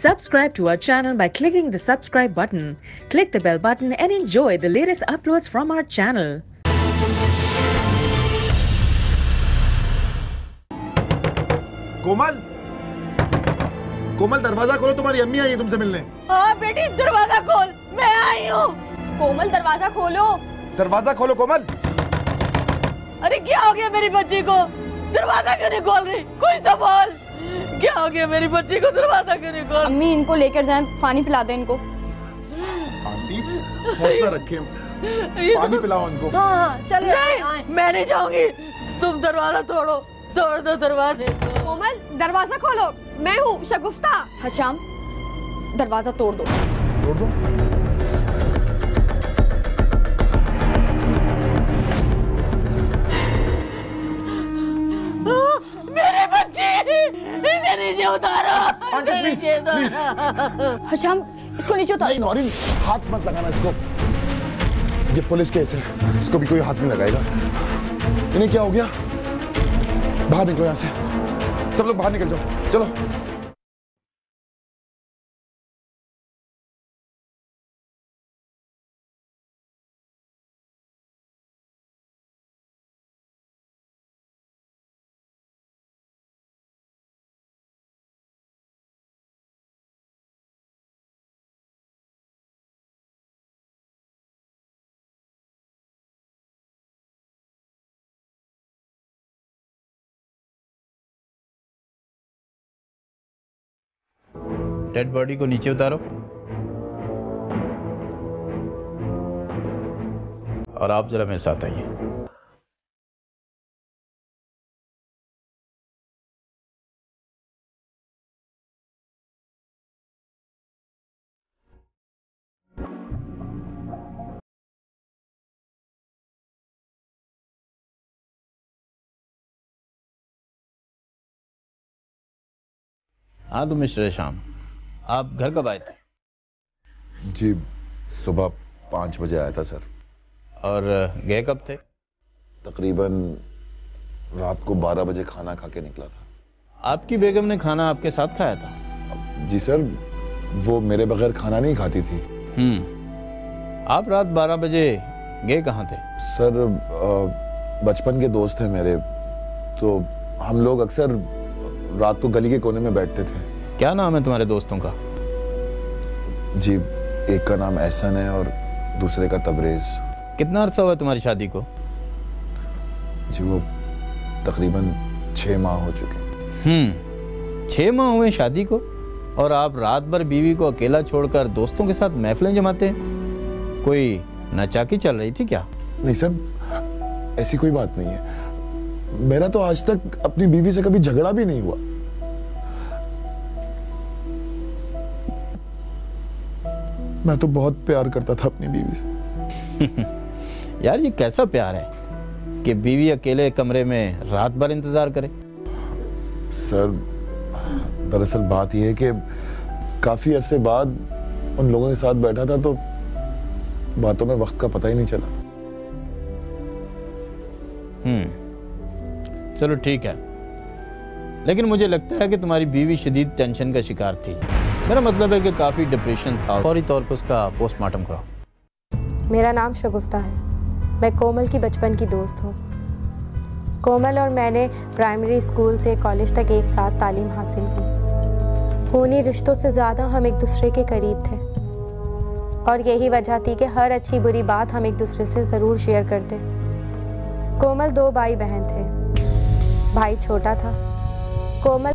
Subscribe to our channel by clicking the subscribe button. Click the bell button and enjoy the latest uploads from our channel. कोमल, कोमल दरवाजा खोलो, तुम्हारी अम्मी आई है तुमसे मिलने। हाँ बेटी दरवाजा खोल, मैं आई हूँ। कोमल दरवाजा खोलो। दरवाजा खोलो कोमल। अरे क्या हो गया मेरी बच्ची को? दरवाजा क्यों नहीं खोल रही? कुछ तो बोल। क्या हो गया मेरी बच्ची को? दरवाजा क्यों नहीं खोल? अम्मी इनको लेकर जाएं, पानी पिला दें इनको। आंटी हौसला रखें, पानी पिलाओ इनको। हाँ चलो। नहीं, मैं नहीं जाऊंगी। तुम दरवाजा तोड़ो, तोड़ दो दरवाजे। कोमल दरवाजा खोलो, मैं हूँ शगुफ्ता। हशाम दरवाजा तोड़ दो। तोड़ दो। मेरे बच्चे, इसे नीचे उतारो। Aunty please, please. हशाम इसको नीचे उतारो। नहीं नौरीन, हाथ मत लगाना इसको। ये पुलिस केस है, इसको भी कोई हाथ नहीं लगाएगा। इन्हें क्या हो गया? बाहर निकलो यहाँ से, सब लोग बाहर निकल जाओ, चलो। डेड बॉडी को नीचे उतारो और आप जरा मेरे साथ आइए। हाँ तो मिस्टर श्याम, आप घर कब आए थे? जी सुबह 5 बजे आया था सर। और गए कब थे? तकरीबन रात को 12 बजे खाना खा के निकला था। आपकी बेगम ने खाना आपके साथ खाया था? जी सर, वो मेरे बगैर खाना नहीं खाती थी। आप रात 12 बजे गए कहाँ थे? सर बचपन के दोस्त हैं मेरे, तो हम लोग अक्सर रात को गली के कोने में बैठते थे। क्या नाम है तुम्हारे दोस्तों का? जी एक का नाम एहसन है और दूसरे का तबरेज। कितना अरसा हुआ तुम्हारी शादी को? जी वो तकरीबन 6 माह हो चुके। 6 माह हुए शादी को और आप रात भर बीवी को अकेला छोड़कर दोस्तों के साथ महफिलें जमाते हैं? कोई नाचाकी चल रही थी क्या? नहीं सर, ऐसी कोई बात नहीं है। मेरा तो आज तक अपनी बीवी से कभी झगड़ा भी नहीं हुआ। मैं तो बहुत प्यार करता था अपनी बीवी से। यार ये कैसा प्यार है कि बीवी अकेले कमरे में रात भर इंतजार करे? सर दरअसल बात यह है कि काफी अरसे बाद उन लोगों के साथ बैठा था तो बातों में वक्त का पता ही नहीं चला। चलो ठीक है, लेकिन मुझे लगता है कि तुम्हारी बीवी शदीद टेंशन का शिकार थी। मेरा मतलब है कि काफ़ी डिप्रेशन था। फौरी तौर पर उसका पोस्टमार्टम कराओ। मेरा नाम शगुफ्ता है, मैं कोमल की बचपन की दोस्त हूँ। कोमल और मैंने प्राइमरी स्कूल से कॉलेज तक एक साथ तालीम हासिल की। खूनी रिश्तों से ज़्यादा हम एक दूसरे के करीब थे और यही वजह थी कि हर अच्छी बुरी बात हम एक दूसरे से ज़रूर शेयर करते। कोमल 2 भाई बहन थे। भाई छोटा था। कोमल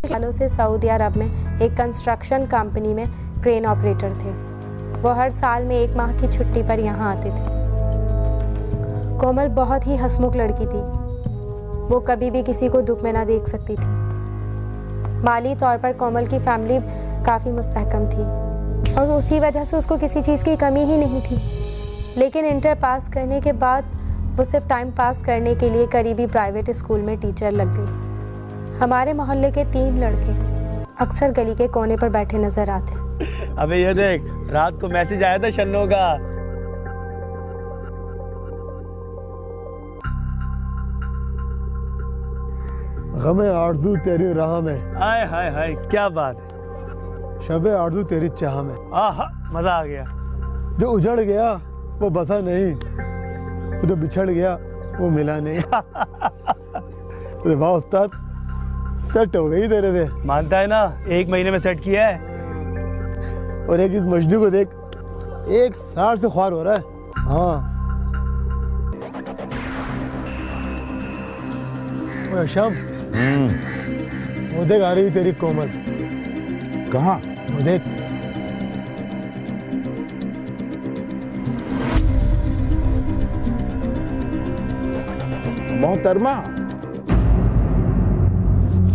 सालों से सऊदी अरब में एक कंस्ट्रक्शन कंपनी में क्रेन ऑपरेटर थे। वो हर साल में 1 माह की छुट्टी पर यहाँ आते थे। कोमल बहुत ही हंसमुख लड़की थी। वो कभी भी किसी को दुख में ना देख सकती थी। माली तौर पर कोमल की फैमिली काफ़ी मुस्तहकम थी और उसी वजह से उसको किसी चीज़ की कमी ही नहीं थी। लेकिन इंटर पास करने के बाद वो सिर्फ टाइम पास करने के लिए करीबी प्राइवेट स्कूल में टीचर लग गई। हमारे मोहल्ले के 3 लड़के अक्सर गली के कोने पर बैठे नजर आते। अबे ये देख, रात को मैसेज आया था शन्नो का। गमे आरज़ू तेरी राह में, हाय हाय हाय, क्या बात है। शबे आरज़ू तेरी चाह में। आहा, मजा आ गया। जो उजड़ गया वो बसा नहीं, वो जो बिछड़ गया वो मिला नहीं। अरे वाह उस्ताद, सेट हो गई तेरे से। मानता है ना, 1 महीने में सेट किया है। और एक इस मजनू को देख, 1 साल से ख्वार हो रहा है। हाँ शाम, वो देख आ रही तेरी कोमल। कहाँ? वो देख। मोहतरमा,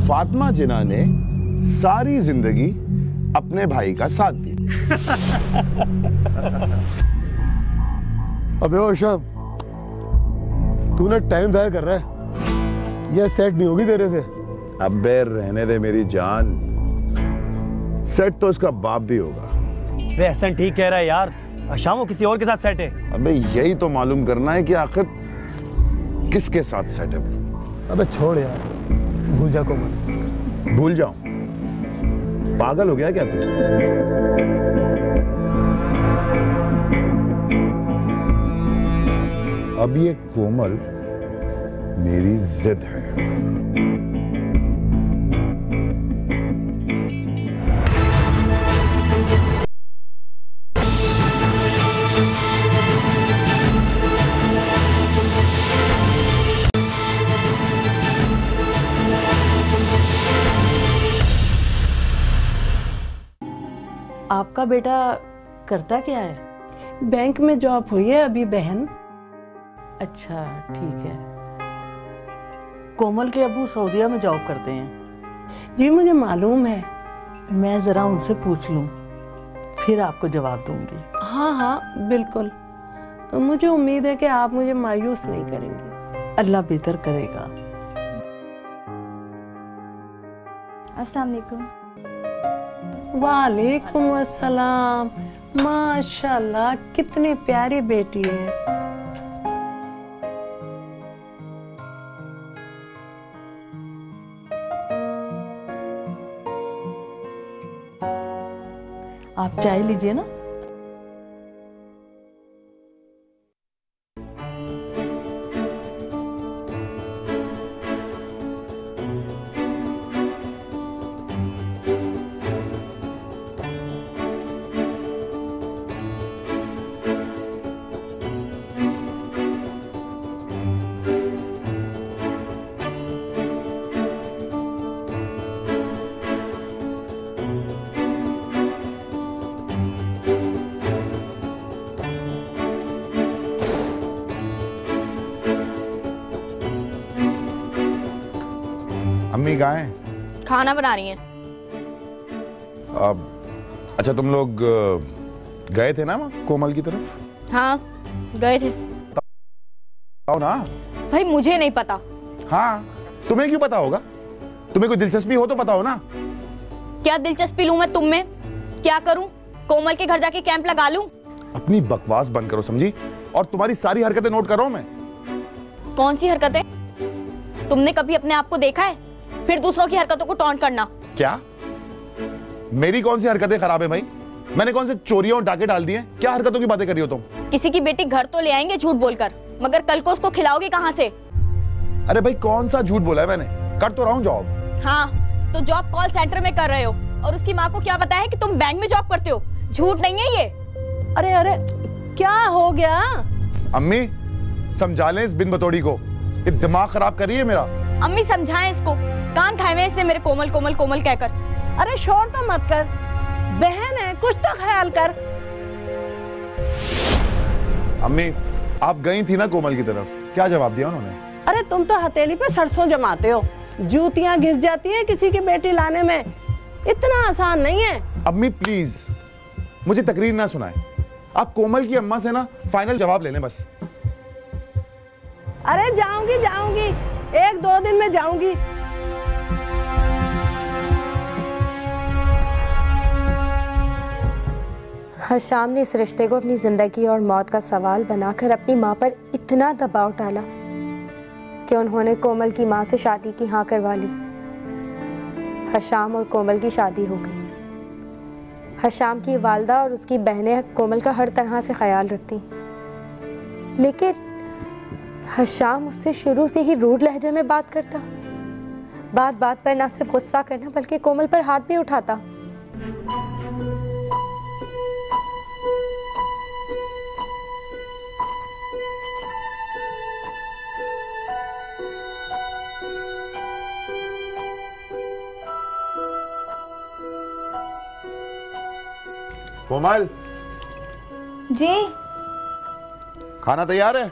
फातिमा जिन्ना ने सारी जिंदगी अपने भाई का साथ दिया। अबे ओ शाम, तूने टाइम जाया कर रहा है, यह सेट नहीं होगी तेरे से। अबे रहने दे मेरी जान, सेट तो इसका बाप भी होगा। वे एहसन ठीक कह रहा है यार, शाम वो किसी और के साथ सेट है। अबे यही तो मालूम करना है कि आखिर किसके साथ सेट है। अबे छोड़ यार, भूल जा कोमल। भूल जाऊं? पागल हो गया क्या तू? अब ये कोमल मेरी जिद है। आपका बेटा करता क्या है? बैंक में जॉब हुई है अभी बहन। अच्छा ठीक है। कोमल के अब्बू सऊदीया में जॉब करते हैं। जी मुझे मालूम है। मैं जरा उनसे पूछ लूं, फिर आपको जवाब दूंगी। हाँ हाँ बिल्कुल, मुझे उम्मीद है कि आप मुझे मायूस नहीं करेंगे। अल्लाह बेहतर करेगा। अस्सलाम वालेकुम। वालेकुम अस्सलाम। माशाल्लाह कितनी प्यारी बेटी है। आप चाय लीजिए ना। अम्मी कहाँ हैं? खाना बना रही हैं। अच्छा तुम लोग गए थे ना कोमल की तरफ? हाँ गए थे। आओ ना। भाई मुझे नहीं पता। हाँ तुम्हें क्यों पता होगा? तुम्हें कोई दिलचस्पी हो तो पता हो ना। क्या दिलचस्पी लूं मैं तुम में? क्या करूं? कोमल के घर जाके कैंप लगा लूं? अपनी बकवास बंद करो समझी, और तुम्हारी सारी हरकतें नोट कर रहा हूं मैं। कौन सी हरकतें? तुमने कभी अपने आप को देखा है? फिर दूसरों की हरकतों को टॉन्ट करना। क्या मेरी कौन सी हरकतें खराब है भाई? मैंने कौन से चोरियों और डाके डाल दिए? क्या हरकतों की बातें कर रही हो तुम? किसी की बेटी घर तो ले आएंगे झूठ बोलकर, मगर कल को उसको खिलाओगे कहाँ से? अरे भाई कौन सा झूठ बोला है मैंने? कर तो रहा हूं जॉब। हाँ तो जॉब कॉल सेंटर में कर रहे हो, और उसकी माँ को क्या पता है कि तुम बैंक में जॉब करते हो? झूठ नहीं है ये। अरे अरे क्या हो गया? अम्मी समझा लें इस बिन बतौड़ी को, ये दिमाग खराब कर रही है मेरा। अम्मी समझाएं इसको, कान खाए हुए इसने मेरे कोमल कोमल कोमल कहकर। अरे शोर तो मत कर, बहन है कुछ तो ख्याल कर। अम्मी आप गई थी ना कोमल की तरफ, क्या जवाब दिया उन्होंने? अरे तुम तो हथेली पे सरसों जमाते हो, जूतियां घिस जाती हैं किसी की बेटी लाने में, इतना आसान नहीं है। अम्मी प्लीज मुझे तकरीर ना सुनाए, आप कोमल की अम्मा से ना फाइनल जवाब ले लें बस। अरे जाऊंगी जाऊंगी, 1-2 दिन में जाऊंगी। हशाम ने इस रिश्ते को अपनी ज़िंदगी और मौत का सवाल बनाकर अपनी माँ पर इतना दबाव डाला कि उन्होंने कोमल की माँ से शादी की हाँ करवा ली। हशाम और कोमल की शादी हो गई। हशाम की वालदा और उसकी बहनें कोमल का हर तरह से ख्याल रखती, लेकिन हशाम उससे शुरू से ही रूड लहजे में बात करता। बात बात पर ना सिर्फ गुस्सा करना बल्कि कोमल पर हाथ भी उठाता। कोमल जी खाना तैयार है?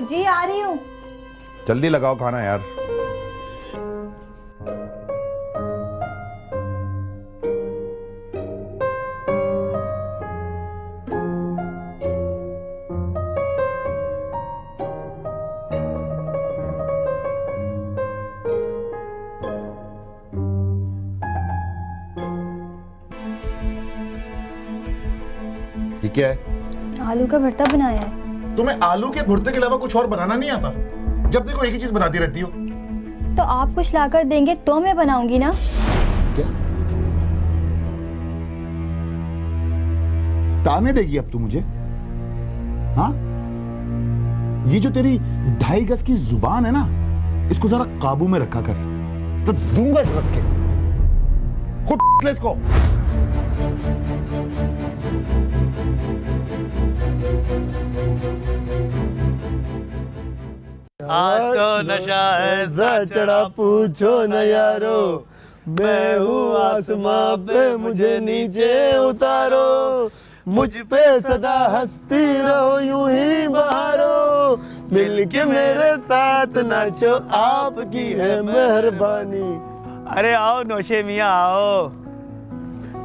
जी आ रही हूँ। जल्दी लगाओ खाना यार। ये क्या है? आलू का भरता बनाया है। तुम्हें आलू के भुर्ते के अलावा कुछ और बनाना नहीं आता? जब देखो एक ही चीज बनाती रहती हो। तो आप कुछ लाकर देंगे तो मैं बनाऊंगी ना। क्या ताने देगी अब तू मुझे? हाँ, ये जो तेरी 2.5 गज की जुबान है ना, इसको जरा काबू में रखा कर, तो दूंगा रख के। खुद ले इसको। आज तो नशा ऐसा चढ़ा पूछो न यारो, मैं हूँ आसमां पे मुझे नीचे उतारो, मुझ पे सदा हंसती रहो यूं ही बहारो, मिलके मेरे साथ नाचो आपकी है मेहरबानी। अरे आओ नौशे मियाँ आओ।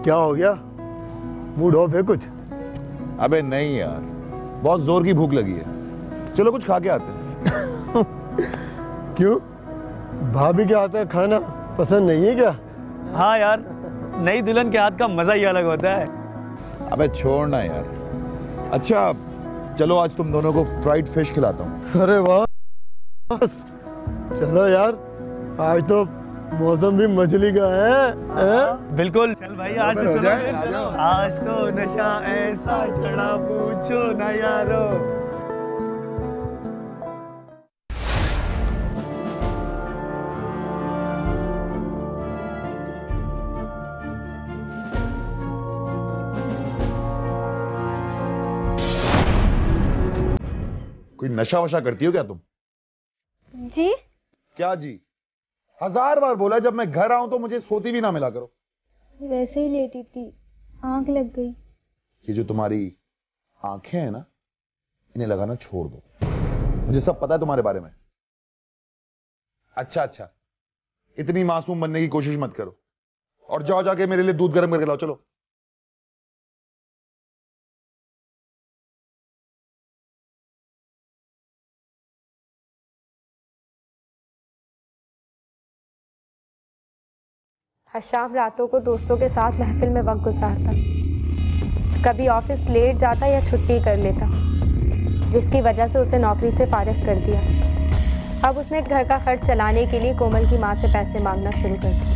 क्या हो गया, मूड ऑफ है कुछ? अबे नहीं यार, बहुत जोर की भूख लगी है, चलो कुछ खा के आते हैं। क्यों, भाभी के हाथ का खाना पसंद नहीं है क्या? हाँ यार, नई दुल्हन के हाथ का मजा ही अलग होता है। अबे छोड़ना यार। अच्छा चलो आज तुम दोनों को फ्राइड फिश खिलाता हूँ। अरे वाह, चलो यार, आज तो मौसम भी मछली का है? बिल्कुल, चल भाई आज तो चलो। आज तो नशा ऐसा चढ़ा पूछो ना यारो। कोई नशा वशा करती हो क्या तुम? जी क्या जी? 1000 बार बोला जब मैं घर आऊं तो मुझे सोती भी ना मिला करो। वैसे ही लेटी थी, आंख लग गई। ये जो तुम्हारी आंखें हैं ना, इन्हें लगाना छोड़ दो। मुझे सब पता है तुम्हारे बारे में। अच्छा, इतनी मासूम बनने की कोशिश मत करो, और जाओ जाके मेरे लिए दूध गर्म करके लाओ। चलो। हशाम रातों को दोस्तों के साथ महफिल में वक्त गुजारता, कभी ऑफिस लेट जाता या छुट्टी कर लेता, जिसकी वजह से उसे नौकरी से फारिग कर दिया। अब उसने घर का खर्च चलाने के लिए कोमल की माँ से पैसे मांगना शुरू कर दिए।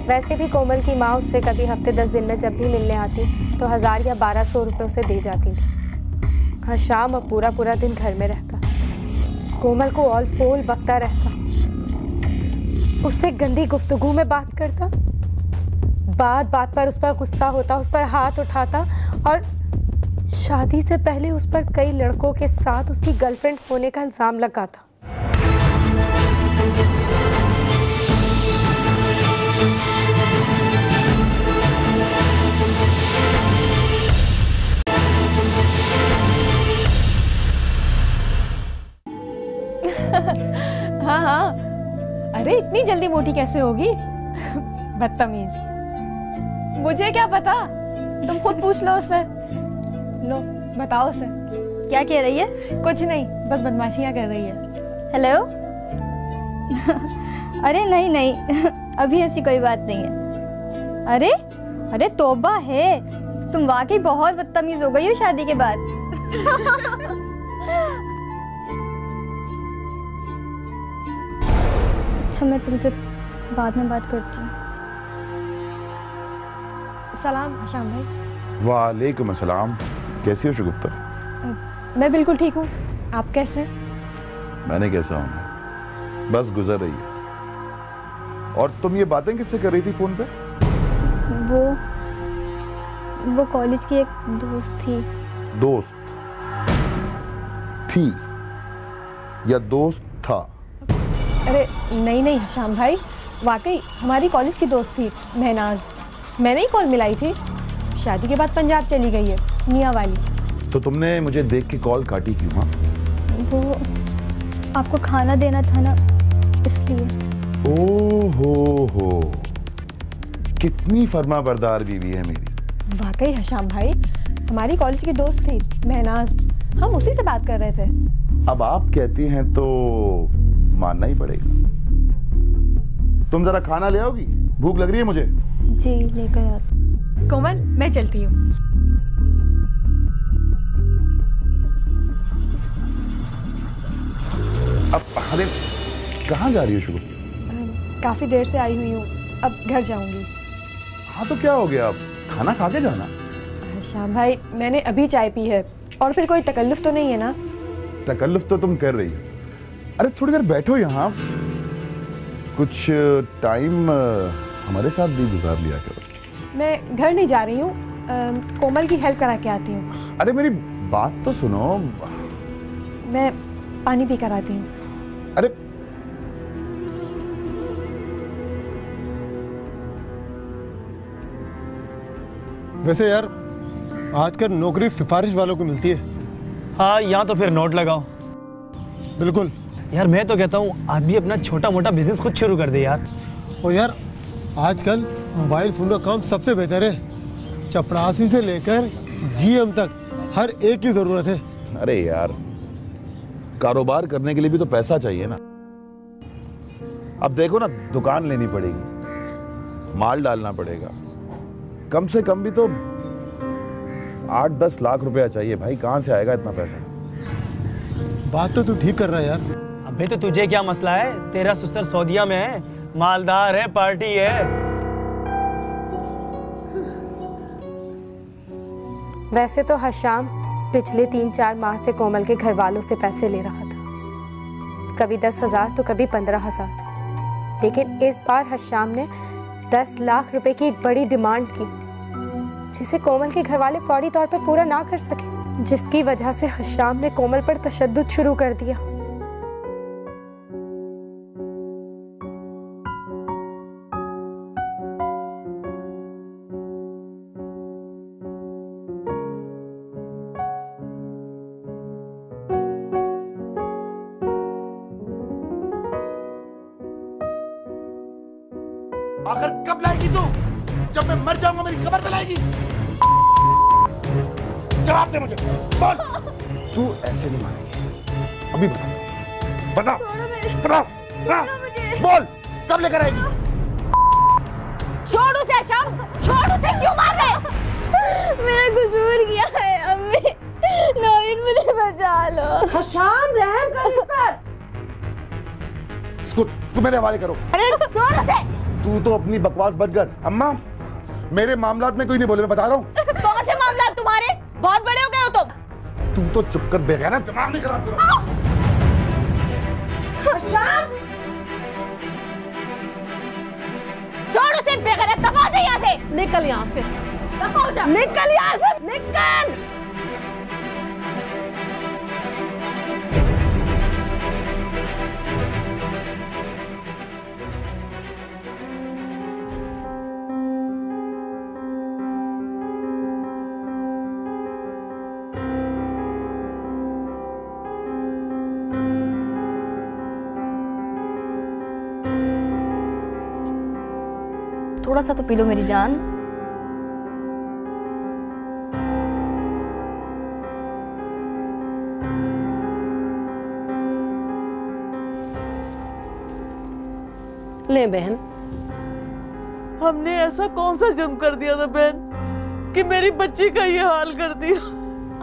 वैसे भी कोमल की माँ उससे कभी हफ्ते 10 दिन में जब भी मिलने आती तो 1000 या 1200 रुपये उसे दे जाती थी। हशाम अब पूरा दिन घर में रहता, कोमल को ऑल फोल बकता रहता, उससे गंदी गुफ्तगू में बात करता, बात बात पर उस पर गुस्सा होता, उस पर हाथ उठाता, और शादी से पहले उस पर कई लड़कों के साथ उसकी गर्लफ्रेंड होने का इल्जाम लगाता। हाँ, अरे इतनी जल्दी मोटी कैसे होगी? बदतमीज। मुझे क्या पता, तुम खुद पूछ लो उससे। लो बताओ उसे। क्या कह रही है? कुछ नहीं, बस बदमाशियां कर रही है। हेलो। अरे नहीं अभी ऐसी कोई बात नहीं है। अरे तौबा है, तुम वाकई बहुत बदतमीज हो गई हो शादी के बाद। अच्छा मैं तुमसे बाद में बात करती हूँ। सलाम हशाम भाई। वालेकुम अस्सलाम। कैसी हो शगुफ्ता? मैं बिल्कुल ठीक हूँ, आप कैसे हैं? मैंने कैसा हूँ, बस गुजर रही है। और तुम ये बातें किससे कर रही थी फोन पे? वो कॉलेज की एक दोस्त थी। दोस्त थी या दोस्त था? अरे नहीं नहीं हशाम भाई, वाकई हमारी कॉलेज की दोस्त थी महनाज। मैंने ही कॉल मिलाई थी। शादी के बाद पंजाब चली गई है, मियाँ वाली। तो तुमने मुझे देख के कॉल काटी क्यों? हाँ, वो आपको खाना देना था ना, इसलिए। हो कितनी फर्माबरदार बीवी है मेरी। वाकई हशाम भाई, हमारी कॉलेज की दोस्त थी महनाज, हम उसी से बात कर रहे थे। अब आप कहती हैं तो मानना ही पड़ेगा। तुम जरा खाना ले आओगी? भूख लग रही है मुझे। जी लेकर आती। कोमल मैं चलती हूँ। अब अरे कहाँ जा रही हो शुरू? काफी देर से आई हुई हूँ, अब घर जाऊंगी। हाँ तो क्या हो गया, अब खाना खा के जाना। श्याम भाई मैंने अभी चाय पी है, और फिर कोई तकल्लुफ तो नहीं है ना? तकल्लुफ तो तुम कर रही हो। अरे थोड़ी देर बैठो यहाँ, कुछ टाइम हमारे साथ भी गुजार लिया करो। मैं घर नहीं जा रही हूँ, कोमल की हेल्प करा के आती हूँ। अरे मेरी बात तो सुनो। मैं पानी पी कर आती हूँ। अरे वैसे यार आजकल नौकरी सिफारिश वालों को मिलती है। हाँ यहाँ तो फिर नोट लगाओ। बिल्कुल यार, मैं तो कहता हूँ आदमी अपना छोटा मोटा बिजनेस खुद शुरू कर दे यार। और यार आजकल मोबाइल फोन का काम सबसे बेहतर है। चपरासी से लेकर जीएम तक हर एक की जरूरत है। अरे यार, कारोबार करने के लिए भी तो पैसा चाहिए ना। अब देखो ना, दुकान लेनी पड़ेगी, माल डालना पड़ेगा, कम से कम भी तो 8-10 लाख रुपया चाहिए भाई। कहाँ से आएगा इतना पैसा? बात तो तू ठीक कर रहा है यार। अबे तो तुझे क्या मसला है, तेरा ससुर सऊदीया में है, मालदार है, पार्टी है। वैसे तो हशाम पिछले 3-4 माह से कोमल के घर वालों से पैसे ले रहा था, कभी 10,000 तो कभी 15,000। लेकिन इस बार हशाम ने 10 लाख रुपए की एक बड़ी डिमांड की, जिसे कोमल के घर वाले फौरी तौर पर पूरा ना कर सके, जिसकी वजह से हशाम ने कोमल पर तशद्दुद शुरू कर दिया। आखिर कब लाएगी तू? जब मैं मर जाऊंगा मेरी कब्र पे लाएगी? जवाब दे मुझे, बोल। तू ऐसे नहीं मानेगी। अभी बता, बता, बता, बोल, कब लेकर आएगी? छोड़ उसे हशाम, छोड़ उसे, क्यों मार रहे? मेरा कसूर किया है अम्मी, नौरीन मुझे बचा लो। हशाम रहम कर इस पर। इसको मेरे हवाले करो। अरे छोड़ उसे। तू तो अपनी बकवास बंद कर। अम्मा, मेरे मामलात में कोई नहीं बोले, मैं बता रहा हूँ। कौन से मामला तुम्हारे? बहुत बड़े हो गए हो तुम। तू तो चुप कर, बेगैरत, दिमाग नहीं खराब करो। छोड़ उसे बेगैरत, दफा हो जा यहाँ से। निकल यहाँ से, दफा हो जा। निकल यहाँ से, निकल। थोड़ा सा तो पी लो मेरी जान। ले बहन, हमने ऐसा कौन सा जुर्म कर दिया था बहन कि मेरी बच्ची का ये हाल कर दिया?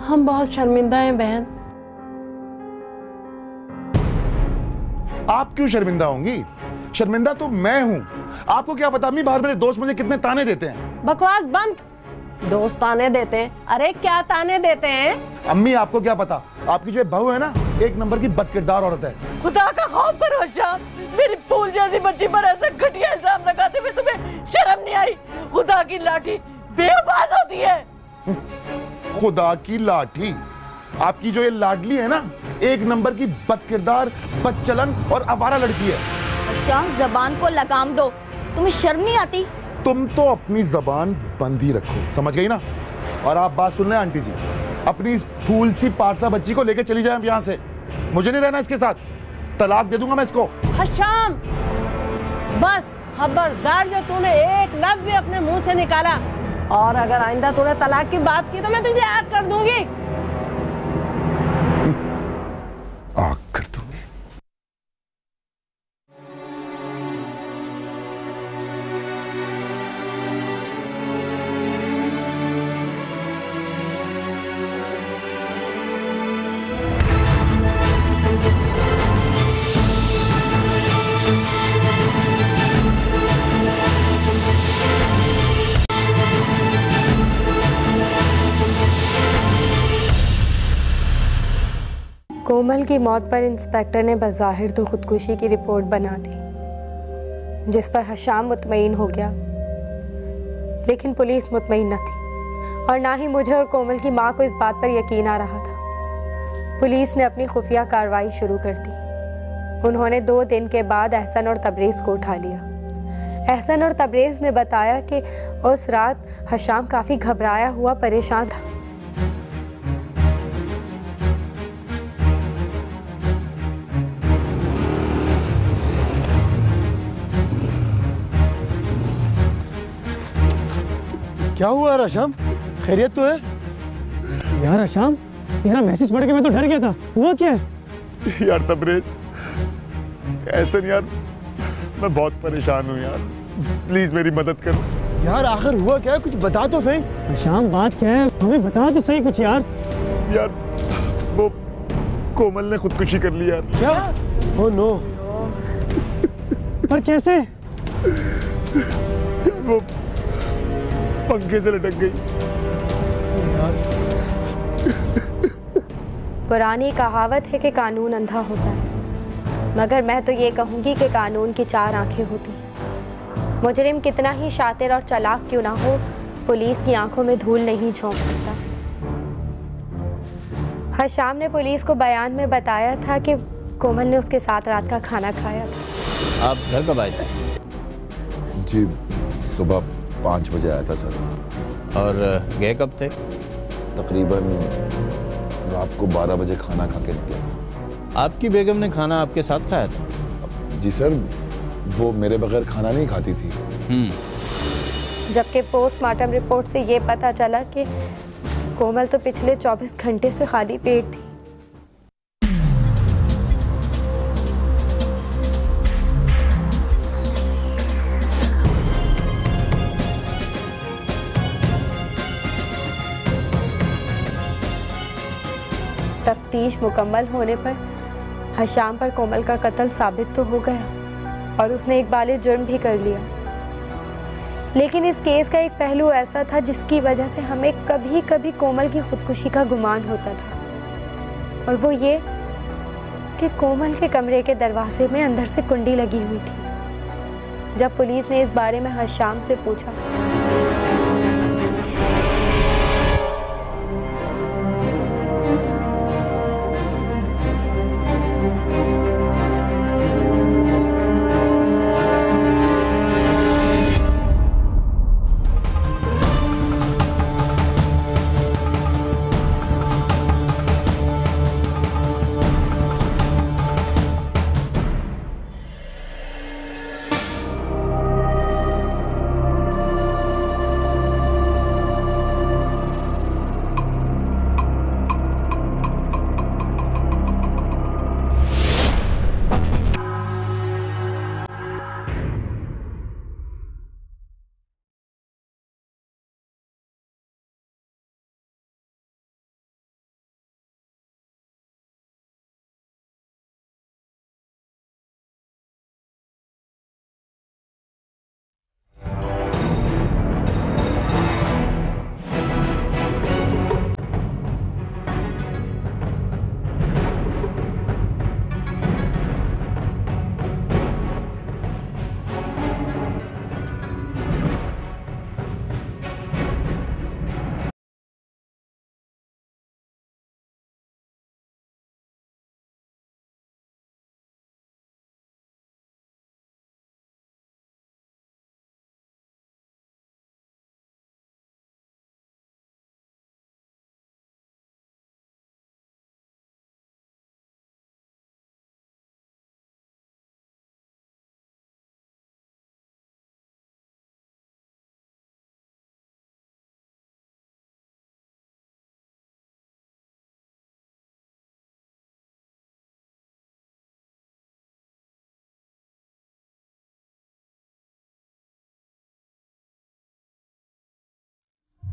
हम बहुत शर्मिंदा हैं बहन। आप क्यों शर्मिंदा होंगी? शर्मिंदा तो मैं हूं। आपको क्या पता अम्मी, बाहर मेरे दोस्त मुझे कितने ताने देते हैं। बकवास बंद। दोस्त ताने देते हैं? अरे क्या ताने देते हैं? अम्मी आपको क्या पता, आपकी जो बहू है ना, एक नंबर की बदकिरदार औरत है। खुदा का खौफ करो हशाम, मेरी फूल जैसी बच्ची पर ऐसा घटिया इल्जाम लगाते हुए तुम्हें शर्म नहीं आई? खुदा की लाठी बेवफास होती है। खुदा की लाठी? आपकी जो ये लाडली है ना, एक नंबर की बदकिरदार, बदचलन और आवारा लड़की है। अच्छा, जबान को लगाम दो, तुम्हें शर्म नहीं आती? तुम तो अपनी जबान बंद ही रखो, समझ गई ना? और आप बात सुन रहे हैं आंटी जी, अपनी इस फूल सी पारसा बच्ची को लेकर चली जाए यहाँ से। मुझे नहीं रहना इसके साथ, तलाक दे दूंगा मैं इसको। हशाम, बस खबरदार, जो तूने एक लफ्ज भी अपने मुंह से निकाला और अगर आइंदा तूने तलाक की बात की तो मैं तुझे आग कर दूंगी। आग कर दूंगी? कोमल की मौत पर इंस्पेक्टर ने बज़ाहिर तो खुदकुशी की रिपोर्ट बना दी, जिस पर हशाम मुतमईन हो गया, लेकिन पुलिस मुतमईन न थी और ना ही मुझे और कोमल की माँ को इस बात पर यकीन आ रहा था। पुलिस ने अपनी खुफिया कार्रवाई शुरू कर दी। उन्होंने 2 दिन के बाद एहसन और तबरेज़ को उठा लिया। एहसन और तबरेज़ ने बताया कि उस रात हशाम काफ़ी घबराया हुआ परेशान था। क्या हुआ यार हशाम, खैरियत तो है? यार हशाम, तेरा मैसेज पढ़ के मैं तो डर गया था। हुआ क्या है? यार तबरेज़, ऐसा नहीं यार, मैं बहुत परेशान हूँ यार, प्लीज मेरी मदद करो। यार आखिर हुआ क्या है, कुछ बता तो सही। हशाम बात क्या है, हमें बता तो सही कुछ यार। यार वो कोमल ने खुदकुशी कर ली यार। क्या? Oh no. पर कैसे? यार वो पंखे से लटक गई। पुरानी कहावत है कि कानून अंधा होता है, मगर मैं तो ये कहूँगी कि कानून की 4 आंखें होती हैं। मुजरिम कितना ही शातिर और चालाक क्यों ना हो, पुलिस की आंखों में धूल नहीं झोंक सकता। हशाम ने पुलिस को बयान में बताया था कि कोमल ने उसके साथ रात का खाना खाया था। आप घर कब आए थे? जी सुबह 5 बजे आया था सर। और गए कब थे? तकरीबन रात को 12 बजे खाना खा के निकला था। आपकी बेगम ने खाना आपके साथ खाया था? जी सर, वो मेरे बगैर खाना नहीं खाती थी। जबकि पोस्टमार्टम रिपोर्ट से ये पता चला कि कोमल तो पिछले 24 घंटे से खाली पेट थी। तफ्तीश मुकम्मल होने पर हशाम पर कोमल का कत्ल साबित तो हो गया और उसने एक बाले जुर्म भी कर लिया। लेकिन इस केस का एक पहलू ऐसा था जिसकी वजह से हमें कभी कभी कोमल की खुदकुशी का गुमान होता था, और वो ये कि कोमल के कमरे के दरवाजे में अंदर से कुंडी लगी हुई थी। जब पुलिस ने इस बारे में हशाम से पूछा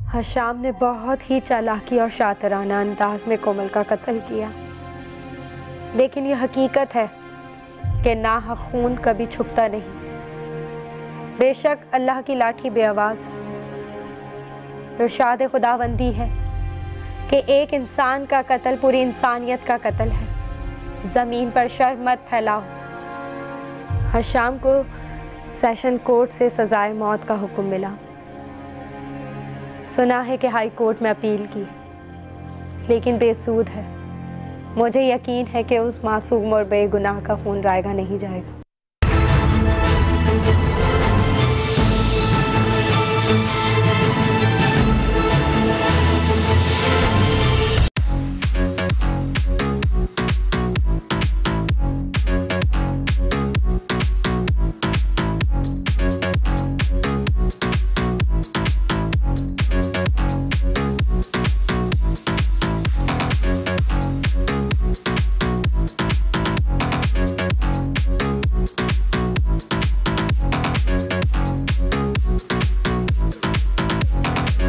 हशाम ने बहुत ही चालाकी और शातिराना अंदाज में कोमल का कत्ल किया, लेकिन यह हकीकत है कि नाहक खून कभी छुपता नहीं। बेशक अल्लाह की लाठी बेआवाज़ है, इरशाद खुदाबंदी है कि एक इंसान का कत्ल पूरी इंसानियत का कत्ल है। ज़मीन पर शर मत फैलाओ। हशाम को सेशन कोर्ट से सजाए मौत का हुक्म मिला। सुना है कि हाई कोर्ट में अपील की, लेकिन बेसूद है। मुझे यकीन है कि उस मासूम और बेगुनाह का खून रायगा नहीं जाएगा।